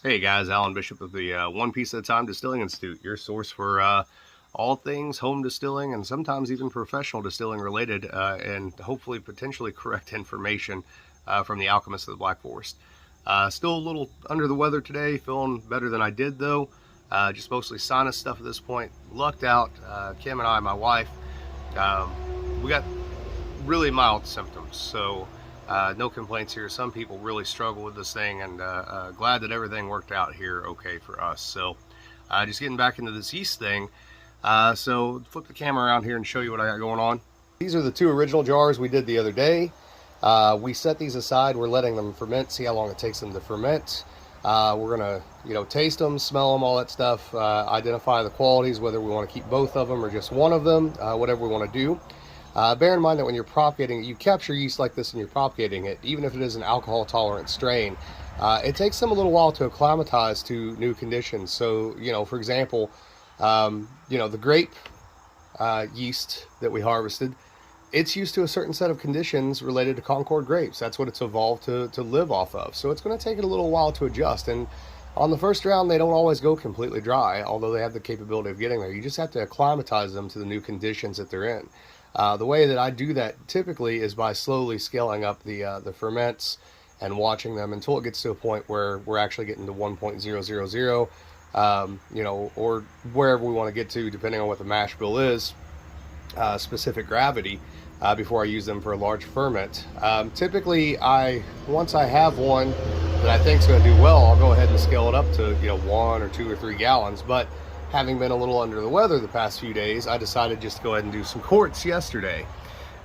Hey guys, Alan Bishop of the One Piece at a Time Distilling Institute, your source for all things home distilling and sometimes even professional distilling related and hopefully potentially correct information from the Alchemist of the Black Forest. Still a little under the weather today, feeling better than I did though. Just mostly sinus stuff at this point. Lucked out. Kim and I, my wife, we got really mild symptoms. So no complaints here. Some people really struggle with this thing, and glad that everything worked out here okay for us. So just getting back into this yeast thing. So flip the camera around here and show you what I got going on. These are the two original jars we did the other day. We set these aside. We're letting them ferment, see how long it takes them to ferment. We're gonna, taste them, smell them, all that stuff, identify the qualities, whether we want to keep both of them or just one of them, whatever we want to do. Bear in mind that when you're propagating, you capture yeast like this and you're propagating it, even if it is an alcohol tolerant strain, it takes them a little while to acclimatize to new conditions. So, for example, the grape yeast that we harvested, it's used to a certain set of conditions related to Concord grapes. That's what it's evolved to live off of. So it's going to take it a little while to adjust. And on the first round, they don't always go completely dry, although they have the capability of getting there. You just have to acclimatize them to the new conditions that they're in. The way that I do that typically is by slowly scaling up the ferments and watching them until it gets to a point where we're actually getting to 1.000, or wherever we want to get to, depending on what the mash bill is, specific gravity, before I use them for a large ferment. Typically, once I have one that I think is going to do well, I'll go ahead and scale it up to 1 or 2 or 3 gallons. But having been a little under the weather the past few days, I decided just to go ahead and do some quarts yesterday.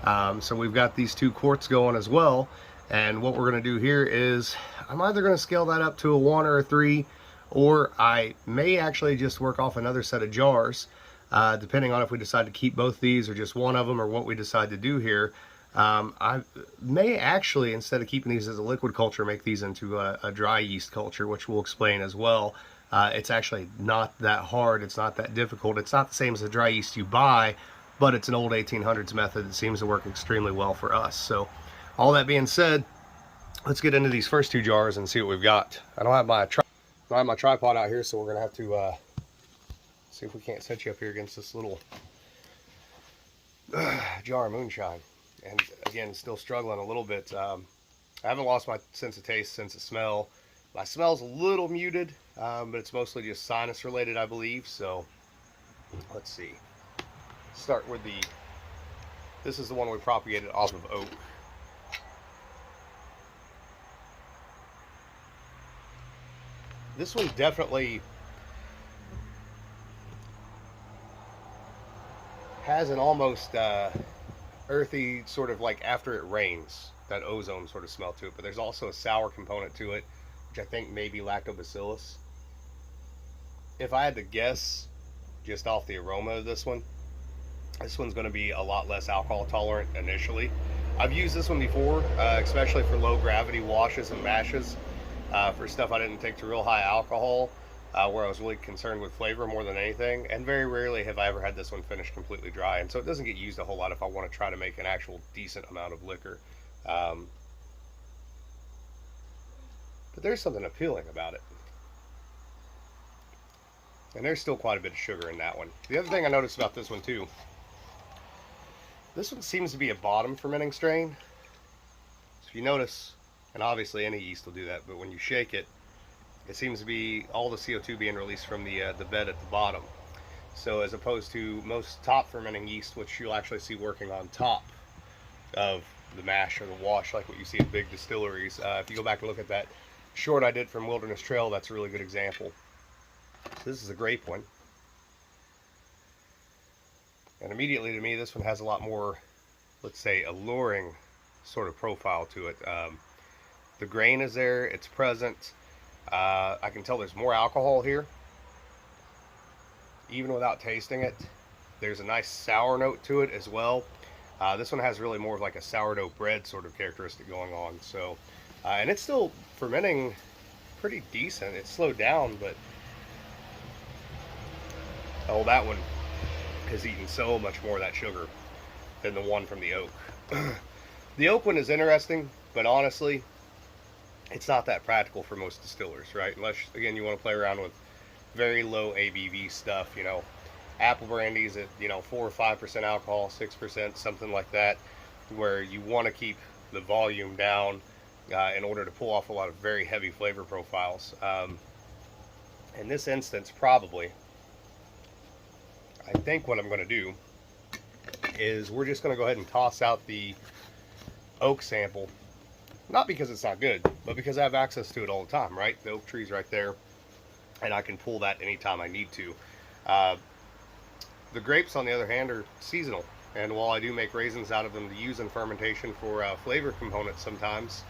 So we've got these 2 quarts going as well. And what we're going to do here is I'm either going to scale that up to a 1 or a 3, or I may actually just work off another set of jars, depending on if we decide to keep both these or just one of them, or what we decide to do here. I may actually, instead of keeping these as a liquid culture, make these into a dry yeast culture, which we'll explain as well. It's actually not that hard. It's not that difficult. It's not the same as the dry yeast you buy, but it's an old 1800s method that seems to work extremely well for us. So all that being said, let's get into these first 2 jars and see what we've got. I don't have my tripod out here, so we're going to have to see if we can't set you up here against this little jar of moonshine. And again, still struggling a little bit. I haven't lost my sense of taste, sense of smell. My smell's a little muted, but it's mostly just sinus related, I believe. So let's see. Start with this is the one we propagated off of oak. This one definitely has an almost earthy, sort of like after it rains, that ozone sort of smell to it, but there's also a sour component to it, which I think may be lactobacillus. If I had to guess, just off the aroma of this one's going to be a lot less alcohol tolerant initially. I've used this one before, especially for low gravity washes and mashes, for stuff I didn't take to real high alcohol, where I was really concerned with flavor more than anything. And very rarely have I ever had this one finished completely dry, and so it doesn't get used a whole lot if I want to try to make an actual decent amount of liquor. But there's something appealing about it. And there's still quite a bit of sugar in that one. The other thing I noticed about this one too, this one seems to be a bottom fermenting strain. So if you notice, and obviously any yeast will do that, but when you shake it, it seems to be all the CO2 being released from the bed at the bottom. So as opposed to most top fermenting yeast, which you'll actually see working on top of the mash or the wash, like what you see at big distilleries. If you go back and look at that short I did from Wilderness Trail, that's a really good example. So this is a grape one. And immediately to me, this one has a lot more, let's say, alluring sort of profile to it. The grain is there, it's present. I can tell there's more alcohol here, even without tasting it. There's a nice sour note to it as well. This one has really more of like a sourdough bread sort of characteristic going on. So, and it's still fermenting pretty decent. It's slowed down, but oh, that one has eaten so much more of that sugar than the one from the oak. The oak one is interesting, but honestly, it's not that practical for most distillers, right? Unless, again, you want to play around with very low ABV stuff, you know, apple brandies at, you know, 4 or 5% alcohol, 6%, something like that, where you want to keep the volume down in order to pull off a lot of very heavy flavor profiles. In this instance, probably, I think what I'm going to do is we're just going to go ahead and toss out the oak sample. Not because it's not good, but because I have access to it all the time, right? The oak tree's right there, and I can pull that anytime I need to. The grapes, on the other hand, are seasonal, and while I do make raisins out of them to use in fermentation for flavor components sometimes,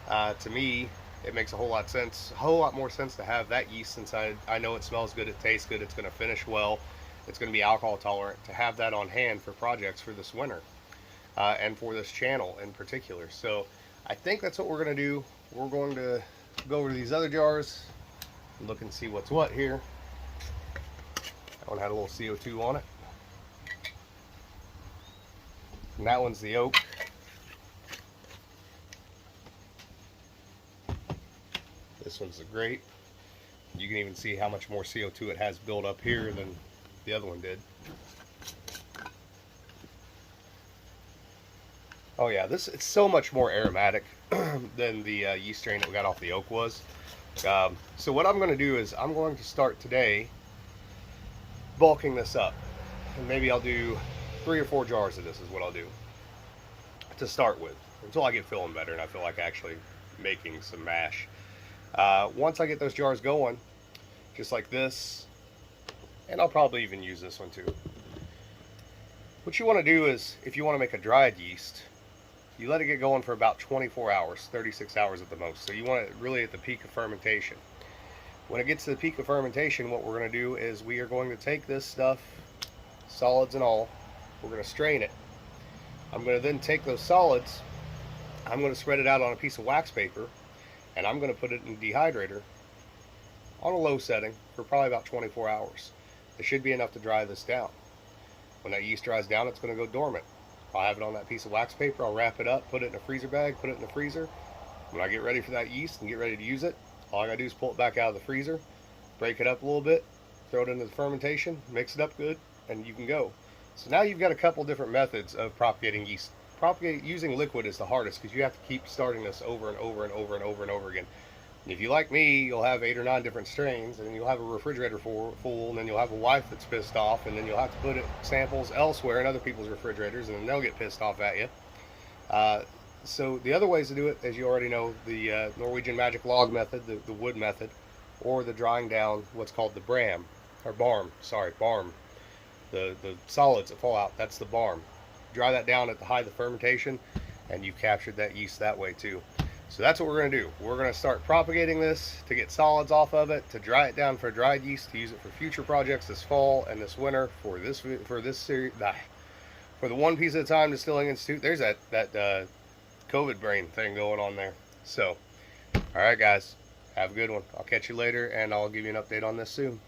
to me, it makes a whole lot more sense to have that yeast, since I know it smells good, it tastes good, it's going to finish well, it's going to be alcohol tolerant, to have that on hand for projects for this winter, and for this channel in particular. So I think that's what we're going to do. We're going to go over to these other jars, look and see what's what here. That one had a little CO2 on it. And that one's the oak. This one's the grape. You can even see how much more CO2 it has built up here than the other one did. Oh yeah, it's so much more aromatic than the yeast strain that we got off the oak was. So what I'm going to do is I'm going to start today bulking this up. And maybe I'll do 3 or 4 jars of this is what I'll do to start with, until I get feeling better and I feel like actually making some mash. Once I get those jars going, just like this, and I'll probably even use this one too. What you want to do is, if you want to make a dried yeast, you let it get going for about 24 hours, 36 hours at the most. So you want it really at the peak of fermentation. When it gets to the peak of fermentation, what we're going to do is we are going to take this stuff, solids and all, we're going to strain it. I'm going to then take those solids, I'm going to spread it out on a piece of wax paper, and I'm going to put it in a dehydrator on a low setting for probably about 24 hours. It should be enough to dry this down. When that yeast dries down, it's going to go dormant. I'll have it on that piece of wax paper, I'll wrap it up, put it in a freezer bag, put it in the freezer. When I get ready for that yeast and get ready to use it, all I gotta do is pull it back out of the freezer, break it up a little bit, throw it into the fermentation, mix it up good, and you can go. So now you've got a couple different methods of propagating yeast. Using liquid is the hardest because you have to keep starting this over and over and over and over and over again. And if you like me, you'll have 8 or 9 different strains, and you'll have a refrigerator full, and then you'll have a wife that's pissed off, and then you'll have to put samples elsewhere in other people's refrigerators, and then they'll get pissed off at you. So the other ways to do it, as you already know, the Norwegian magic log method, the wood method, or the drying down, what's called the barm. The solids that fall out, that's the barm. Dry that down at the height of fermentation, and you've captured that yeast that way too. So that's what we're going to do. We're going to start propagating this to get solids off of it, to dry it down for dried yeast, to use it for future projects this fall and this winter for this series, for the One Piece at a Time Distilling Institute. There's that COVID brain thing going on there. So, all right, guys, have a good one. I'll catch you later, and I'll give you an update on this soon.